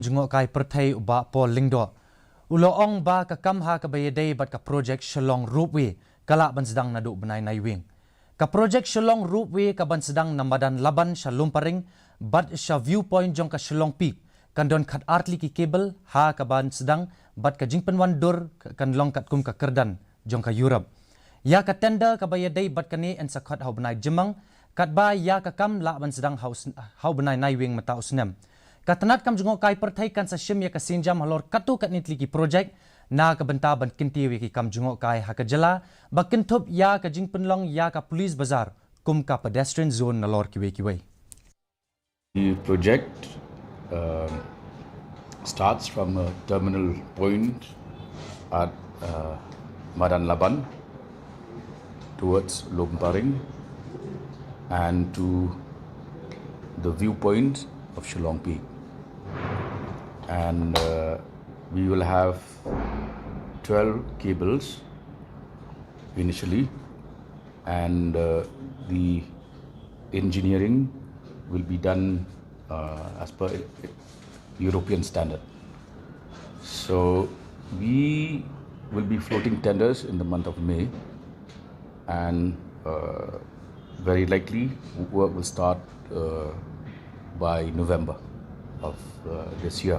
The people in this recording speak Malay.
Jngoh kai perthai ba Paul Lingdo. Uloong ba ka kamha ka bayadei bat ka project Shillong Ropeway kala ban Sdang nadu benai Naiwieng. Ka project Shillong Ropeway ka ban Sdang namadan laban sha lumparing bat sha viewpoint jong ka Shillong Peak kandon khat artli ki cable ha ka ban Sdang bat ka jingpen wan dur kan long kat kum ka kerdan jong ka Europe. Ya ka tender ka bayadei bat kani en sa khat hau benai Jemang kat ba ya ka kam la ban Sdang hau benai Naiwieng mata usnem. Ka Tnad kam Jngoh kai perthai kan sa shim ya ka sinjam halor katu kat nitli ki project na ka benta ban kinti wi ki kam Jngoh kai ha ka jala ba kintup ya ka jingpenlong ya ka police bazar kum ka pedestrian zone nalor ki we. The project starts from a terminal point at Madan Laban towards Lomparing and to the viewpoint of Shillong Peak. And we will have 12 cables initially, and the engineering will be done as per European standard. So we will be floating tenders in the month of May, and very likely work will start by November of this year.